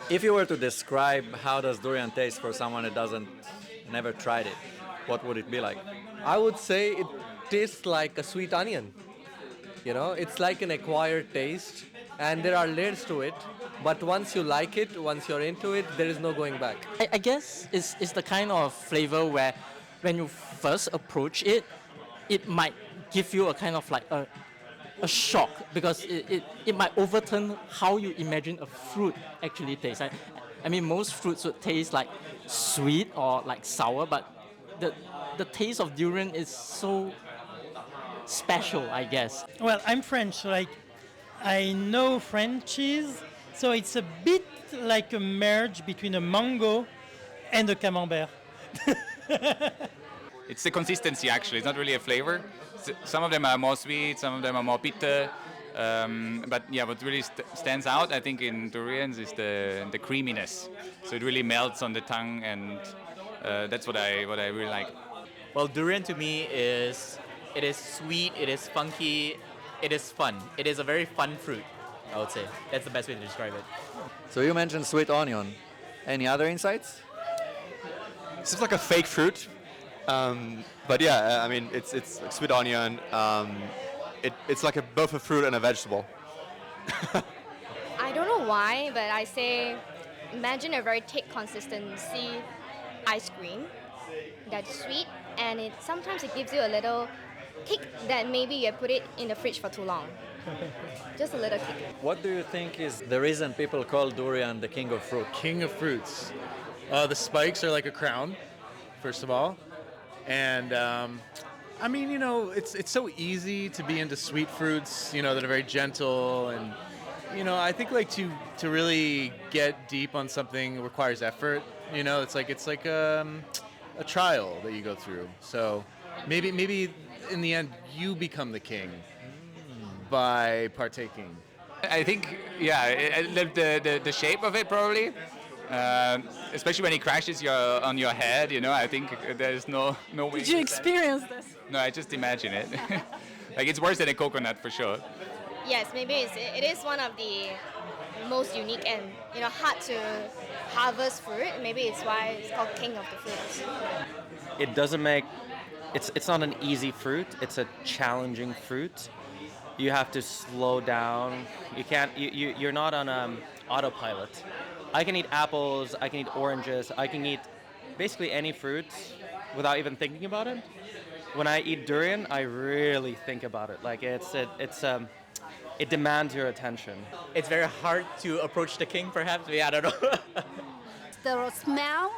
If you were to describe how does durian taste for someone that never tried it, what would it be like? I would say it tastes like a sweet onion. You know, it's like an acquired taste, and there are layers to it. But once you like it, once you're into it, there is no going back. I guess it's the kind of flavor where when you first approach it, it might give you a kind of like a shock because it might overturn how you imagine a fruit actually tastes. I mean, most fruits would taste like sweet or like sour, but the taste of durian is so special, I guess. Well, I'm French, so like I know French cheese, so it's a bit like a merge between a mango and a camembert. It's the consistency actually, it's not really a flavor. Some of them are more sweet, some of them are more bitter. But yeah, what really stands out, I think, in durians is the creaminess. So it really melts on the tongue, and that's what I really like. Well, durian to me is sweet, it is funky, it is fun. It is a very fun fruit, I would say. That's the best way to describe it. So you mentioned sweet onion. Any other insights? Seems like a fake fruit, but yeah, I mean it's like sweet onion. It's like both a fruit and a vegetable. I don't know why, but I say imagine a very thick consistency ice cream that's sweet, and sometimes it gives you a little kick that maybe you put it in the fridge for too long. Just a little kick. What do you think is the reason people call durian the king of fruit? King of fruits. The spikes are like a crown, first of all. And I mean, you know, it's so easy to be into sweet fruits, you know, that are very gentle. And, you know, I think like to really get deep on something requires effort. You know, it's like a trial that you go through. So maybe in the end you become the king by partaking. I think, yeah, the shape of it probably. Especially when it crashes on your head, you know, I think there's no way. Did you experience this? No, I just imagine it. Like it's worse than a coconut for sure. Yes, maybe it is one of the most unique and hard to harvest fruit. Maybe it's why it's called king of the fruits. It doesn't make it's not an easy fruit. It's a challenging fruit. You have to slow down. You can't. You're not on autopilot. I can eat apples, I can eat oranges, I can eat basically any fruit without even thinking about it. When I eat durian, I really think about it. Like it demands your attention. It's very hard to approach the king, perhaps. Yeah, I don't know. The smell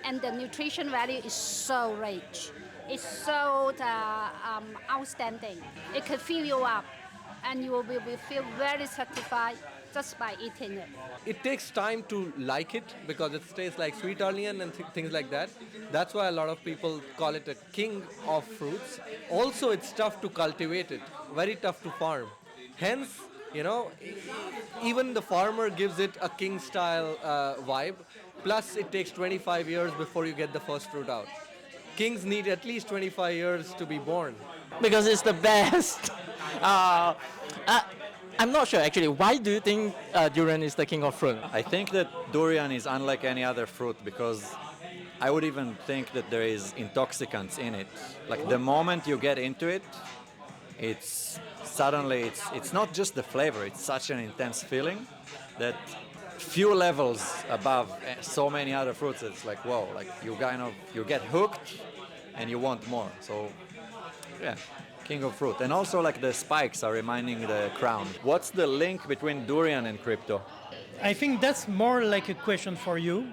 and the nutrition value is so rich. It's so outstanding. It can fill you up, and you will feel very satisfied just by eating it. It takes time to like it because it tastes like sweet onion and things like that. That's why a lot of people call it a king of fruits. Also, it's tough to cultivate it, very tough to farm. Hence, even the farmer gives it a king style vibe. Plus, it takes 25 years before you get the first fruit out. Kings need at least 25 years to be born. Because it's the best. I'm not sure actually. Why do you think durian is the king of fruit? I think that durian is unlike any other fruit because I would even think that there is intoxicants in it. Like the moment you get into it, it's not just the flavor, it's such an intense feeling that few levels above so many other fruits, it's like, whoa, like you get hooked and you want more. So yeah, king of fruit. And also like the spikes are reminding the crown. What's the link between durian and crypto? I think that's more like a question for you.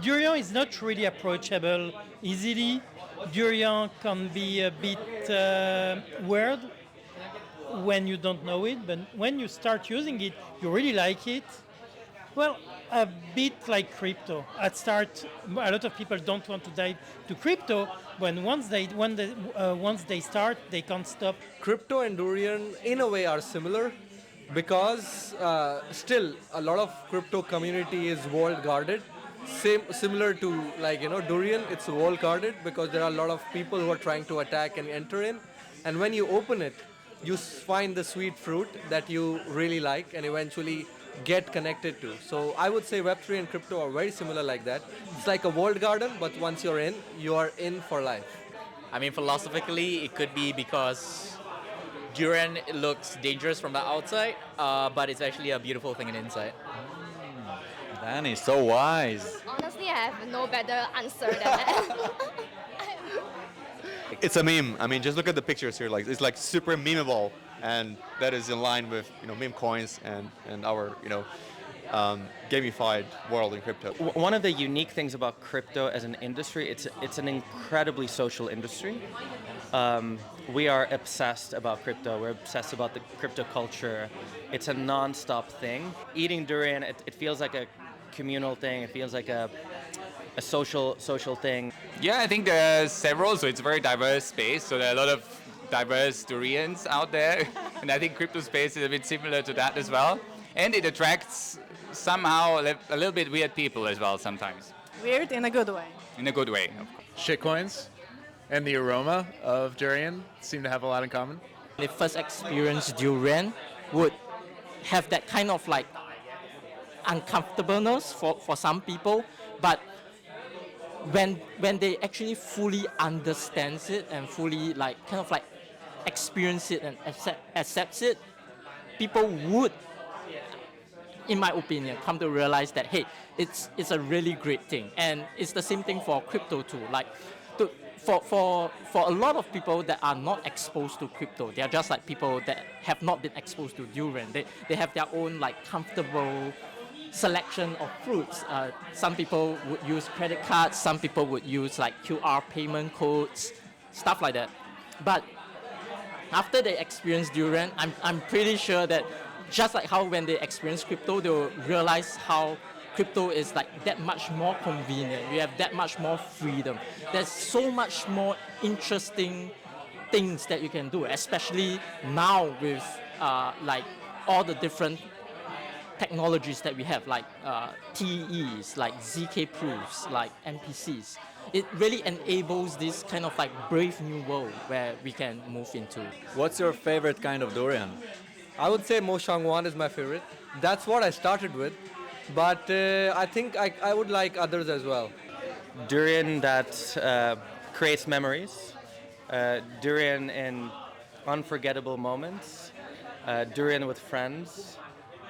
Durian is not really approachable easily. Durian can be a bit weird when you don't know it, but when you start using it, you really like it. Well, a bit like crypto. At start, a lot of people don't want to dive to crypto, but once they start, they can't stop. Crypto and durian, in a way, are similar because still a lot of crypto community is walled guarded. Similar to durian, it's walled guarded because there are a lot of people who are trying to attack and enter in. And when you open it, you find the sweet fruit that you really like, and eventually get connected to. So I would say Web3 and crypto are very similar like that. It's like a walled garden, but once you're in, you are in for life. I mean, philosophically, it could be because durian looks dangerous from the outside, but it's actually a beautiful thing on the inside. Danny, so wise. Honestly, I have no better answer than that. It's a meme. I mean, just look at the pictures here. Like, it's like super memeable, and that is in line with meme coins and our gamified world in crypto. One of the unique things about crypto as an industry, it's an incredibly social industry. We are obsessed about crypto. We're obsessed about the crypto culture. It's a non-stop thing. Eating durian, it feels like a communal thing. It feels like a social thing. Yeah, I think there are several, so it's a very diverse space. So there are a lot of diverse durians out there, and I think crypto space is a bit similar to that as well. And it attracts somehow a little bit weird people as well sometimes. Weird in a good way. In a good way, of course. Shitcoins and the aroma of durian seem to have a lot in common. The first experience durian would have that kind of like uncomfortableness for some people, but when they actually fully understands it and fully like kind of like experience it and accepts it, people would, in my opinion, come to realize that hey, it's a really great thing. And it's the same thing for crypto too. Like for a lot of people that are not exposed to crypto, they are just like people that have not been exposed to durian. They have their own like comfortable selection of fruits. Some people would use credit cards, some people would use like QR payment codes, stuff like that. But after they experience durian, I'm pretty sure that just like how when they experience crypto, they'll realize how crypto is like that much more convenient. You have that much more freedom. There's so much more interesting things that you can do, especially now with like all the different technologies that we have, like TEs, like ZK proofs, like NPCs. It really enables this kind of like brave new world where we can move into. What's your favorite kind of durian? I would say Mo Shangwan is my favorite. That's what I started with, but I think I would like others as well. Durian that creates memories. Durian in unforgettable moments. Durian with friends.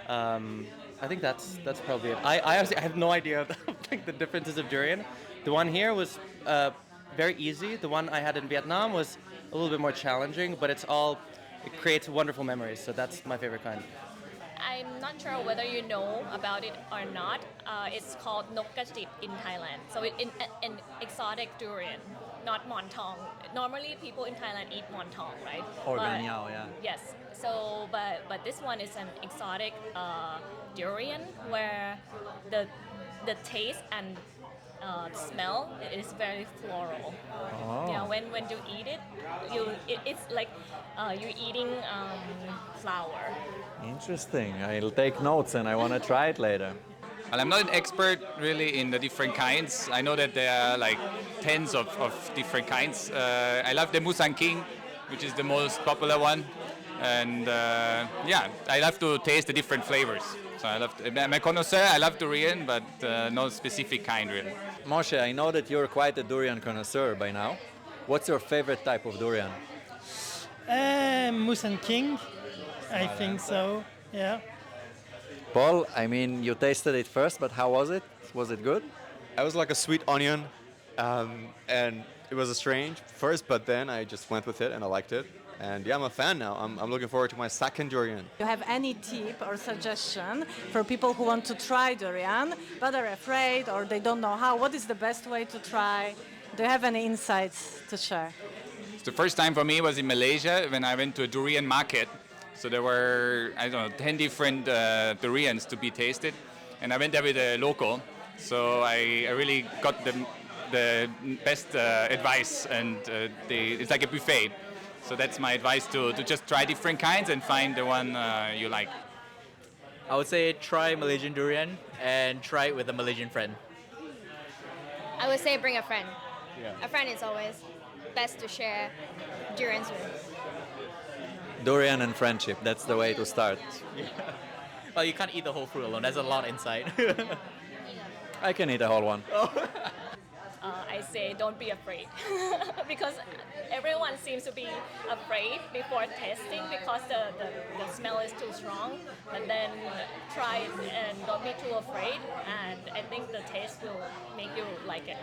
I think that's probably it. I honestly have no idea like the differences of durian. The one here was very easy. The one I had in Vietnam was a little bit more challenging, but it creates wonderful memories. So that's my favorite kind. I'm not sure whether you know about it or not. It's called Nokkachit in Thailand. So it's an exotic durian, not montong. Normally people in Thailand eat montong, right? Or ganyao, yeah. Yes. So, but this one is an exotic durian where the taste and smell is very floral. Oh. Yeah, when you eat it, it's like you're eating flower. Interesting. I'll take notes and I want to try it later. Well, I'm not an expert really in the different kinds. I know that there are like tens of different kinds. I love the Musang King, which is the most popular one. And yeah, I love to taste the different flavors. So I'm a connoisseur, I love durian, but no specific kind really. Moshe, I know that you're quite a durian connoisseur by now. What's your favorite type of durian? Musang King, I think so, yeah. Paul, I mean, you tasted it first, but how was it? Was it good? It was like a sweet onion, and it was a strange first, but then I just went with it and I liked it. And yeah, I'm a fan now. I'm looking forward to my second durian. Do you have any tip or suggestion for people who want to try durian, but are afraid or they don't know how? What is the best way to try? Do you have any insights to share? The first time for me was in Malaysia when I went to a durian market. So there were, 10 different durians to be tasted. And I went there with a local. So I really got the best advice, and it's like a buffet. So that's my advice, to just try different kinds and find the one you like. I would say try Malaysian durian and try it with a Malaysian friend. I would say bring a friend. Yeah. A friend is always best to share durians with. Durian and friendship, that's the way to start. Well, you can't eat the whole fruit alone. There's a lot inside. I can eat a whole one. I say don't be afraid because everyone seems to be afraid before testing because the smell is too strong. But then try it and don't be too afraid, and I think the taste will make you like it.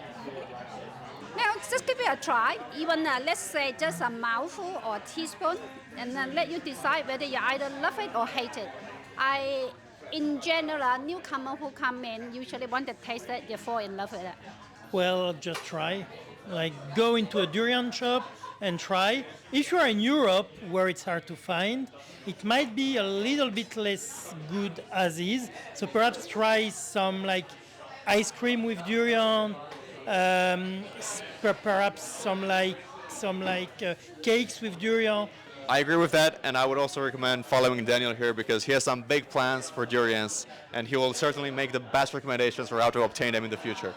Now, just give it a try. Even let's say just a mouthful or a teaspoon, and then let you decide whether you either love it or hate it. In general, newcomer who come in usually want to taste it, you fall in love with it. Well, just try. Like, go into a durian shop and try. If you are in Europe, where it's hard to find, it might be a little bit less good as is. So perhaps try some like ice cream with durian, perhaps some cakes with durian. I agree with that, and I would also recommend following Daniel here because he has some big plans for durians, and he will certainly make the best recommendations for how to obtain them in the future.